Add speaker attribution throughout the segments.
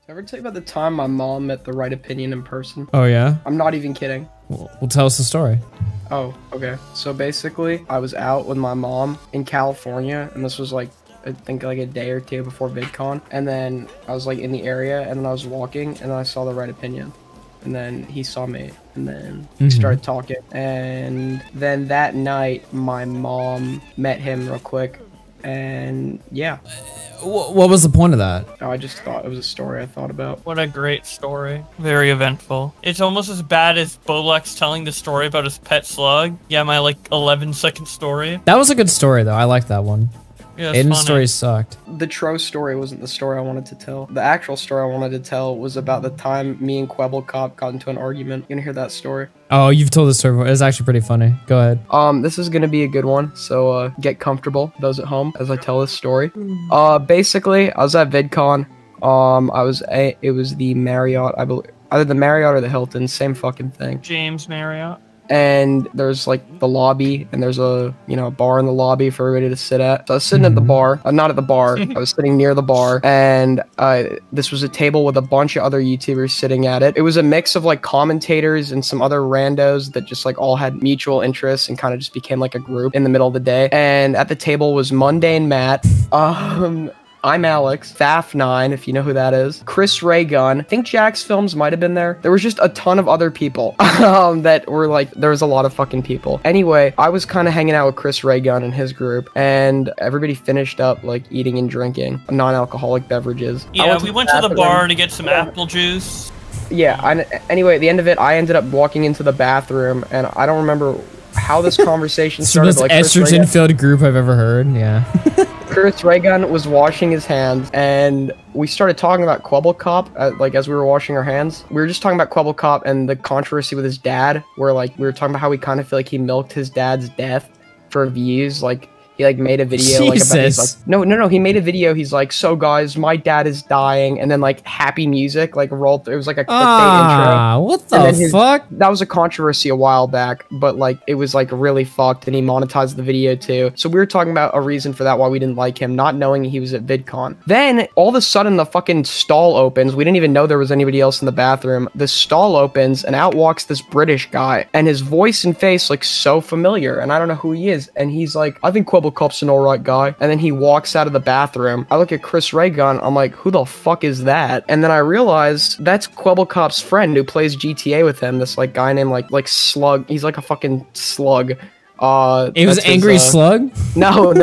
Speaker 1: Ever tell you about the time my mom met the right opinion in person?
Speaker 2: Oh, yeah?
Speaker 1: I'm not even kidding.
Speaker 2: Well, tell us the story.
Speaker 1: Oh, okay. So basically, I was out with my mom in California, and this was like, I think like a day or two before VidCon. And then I was like in the area, and then I was walking, and then I saw the right opinion. And then he saw me, and then we started talking. And then that night, my mom met him real quick, and yeah.
Speaker 2: What was the point of that?
Speaker 1: Oh, I just thought it was a story I thought about.
Speaker 3: What a great story. Very eventful. It's almost as bad as Bolex telling the story about his pet slug. Yeah, my like 11-second story.
Speaker 2: That was a good story, though. I like that one.
Speaker 3: Yeah,
Speaker 2: Aiden's story sucked.
Speaker 1: The Tro story wasn't the story I wanted to tell. The actual story I wanted to tell was about the time me and Quebblecop got into an argument. You gonna hear that story?
Speaker 2: Oh, you've told this story before. It's actually pretty funny. Go ahead.
Speaker 1: This is gonna be a good one, so get comfortable, those at home, as I tell this story. Basically, I was at VidCon. It was the Marriott, I believe, either the Marriott or the Hilton, same fucking thing.
Speaker 3: James Marriott.
Speaker 1: And there's like the lobby, and there's a bar in the lobby for everybody to sit at. So I was sitting at the bar, not at the bar, I was sitting near the bar, and this was a table with a bunch of other YouTubers sitting at it. It was a mix of like commentators and some other randos that just like all had mutual interests and kind of just became like a group in the middle of the day. And at the table was Mundane Matt, I'm Alex, Faf9, if you know who that is, Chris Raygun, I think Jack's Films might have been there. There was just a ton of other people that were like, there was a lot of fucking people. Anyway, I was kind of hanging out with Chris Raygun and his group, and everybody finished up like eating and drinking non-alcoholic beverages.
Speaker 3: Yeah, we went to the bar to get some apple juice.
Speaker 1: Yeah, anyway, at the end of it, I ended up walking into the bathroom, and I don't remember how this conversation started.
Speaker 2: It's the most estrogen-filled group I've ever heard, yeah.
Speaker 1: Chris Raygun was washing his hands, and we started talking about Quebblecop, like, as we were washing our hands. We were just talking about Quebblecop and the controversy with his dad, where, like, we were talking about how we kind of feel like he milked his dad's death for views, like, he like made a video like about his, like, no, he made a video. He's like, so guys, my dad is dying, and then like happy music like rolled through. It was like a clickbait intro.
Speaker 2: What the fuck?
Speaker 1: That was a controversy a while back, but like it was like really fucked, and he monetized the video too. So we were talking about a reason for that, why we didn't like him, not knowing he was at VidCon. Then all of a sudden the fucking stall opens. We didn't even know there was anybody else in the bathroom. The stall opens, and out walks this British guy, and his voice and face looks so familiar, and I don't know who he is. And he's like, I think Quebblecop's an alright guy. And then he walks out of the bathroom. I look at Chris Raygun, I'm like, who the fuck is that? And then I realize that's Quebblecop's friend who plays GTA with him, this like guy named like Slug. He's like a fucking slug.
Speaker 2: It was Angry Slug?
Speaker 1: No.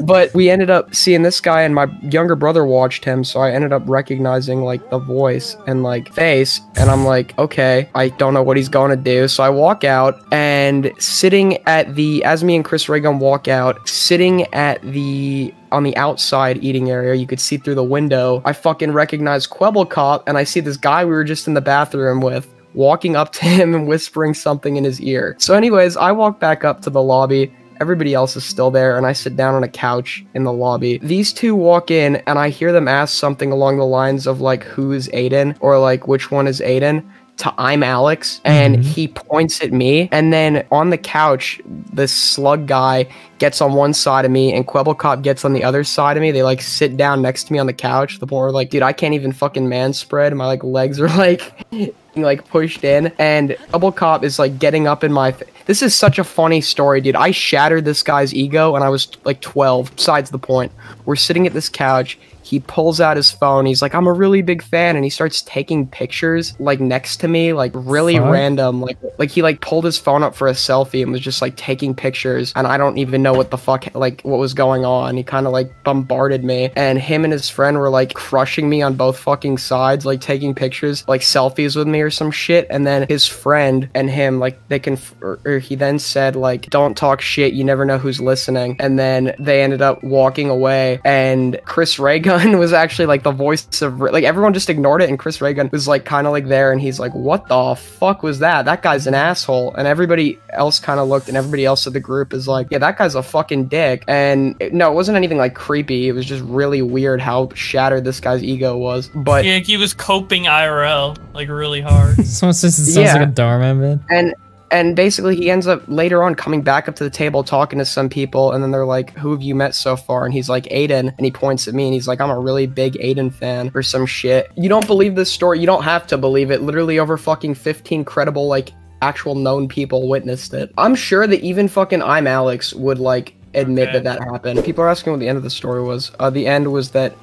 Speaker 1: But we ended up seeing this guy, and my younger brother watched him, so I ended up recognizing like the voice and like face, and I'm like, okay, I don't know what he's gonna do. So I walk out, and sitting at as me and Chris Raygun walk out, sitting at on the outside eating area, you could see through the window, I fucking recognize Quebblecop, and I see this guy we were just in the bathroom with walking up to him and whispering something in his ear. So anyways, I walk back up to the lobby. Everybody else is still there, and I sit down on a couch in the lobby. These two walk in, and I hear them ask something along the lines of like, who is Aiden? Or like, which one is Aiden? To I'm Alex, and he points at me, and then on the couch, this slug guy gets on one side of me, and Quebblecop gets on the other side of me. They like sit down next to me on the couch, to the point where like, dude, I can't even fucking man spread. My like legs are like pushed in, and Quebblecop is like getting up in my This is such a funny story, dude. I shattered this guy's ego, and I was like 12. Besides the point, we're sitting at this couch. He pulls out his phone. He's like, I'm a really big fan. And he starts taking pictures like next to me, like really random. Like he like pulled his phone up for a selfie and was just like taking pictures. And I don't even know what the fuck, like what was going on. He kind of like bombarded me. And him and his friend were like crushing me on both fucking sides, like taking pictures, like selfies with me or some shit. And then his friend and him, like they can, or he then said like, don't talk shit. You never know who's listening. And then they ended up walking away. And Chris Raygun was actually like the voice of, like, everyone just ignored it, and Chris Raygun was like kind of like there, and he's like, what the fuck was that? That guy's an asshole. And everybody else kind of looked, and everybody else of the group is like, yeah, that guy's a fucking dick. And no, it wasn't anything like creepy. It was just really weird how shattered this guy's ego was. But
Speaker 3: yeah, he was coping IRL like really hard.
Speaker 2: Someone says it sounds like a Dharma bit.
Speaker 1: And basically, he ends up later on coming back up to the table, talking to some people, and then they're like, "Who have you met so far?" And he's like, "Aiden," and he points at me, and he's like, "I'm a really big Aiden fan," or some shit. You don't believe this story? You don't have to believe it. Literally, over fucking 15 credible, like, actual known people witnessed it. I'm sure that even fucking I'm Alex would, like, admit that happened. People are asking what the end of the story was. The end was that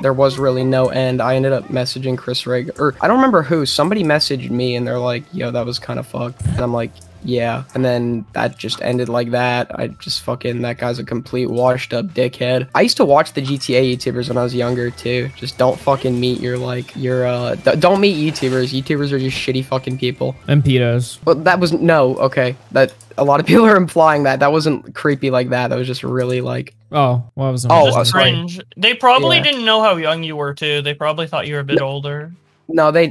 Speaker 1: there was really no end. I ended up messaging Chris Rigg, or I don't remember who. Somebody messaged me and they're like, "Yo, that was kind of fucked," and I'm like, "Yeah," and then that just ended like that. I just fucking, that guy's a complete washed up dickhead. I used to watch the GTA YouTubers when I was younger too. Just don't fucking meet your don't meet YouTubers. YouTubers are just shitty fucking people.
Speaker 2: And pedos.
Speaker 1: But that was, no, okay. That, a lot of people are implying that. That wasn't creepy like that. That was just really like...
Speaker 2: Oh, what was it?
Speaker 1: Oh,
Speaker 3: cringe. They probably didn't know how young you were too. They probably thought you were a bit older.
Speaker 1: No, they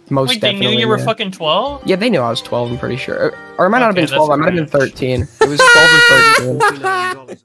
Speaker 1: most
Speaker 3: Wait,
Speaker 1: definitely
Speaker 3: they knew you were fucking 12?
Speaker 1: Yeah, they knew I was 12, I'm pretty sure. Or I might not have been 12, I might have been 13. It was 12 or 13.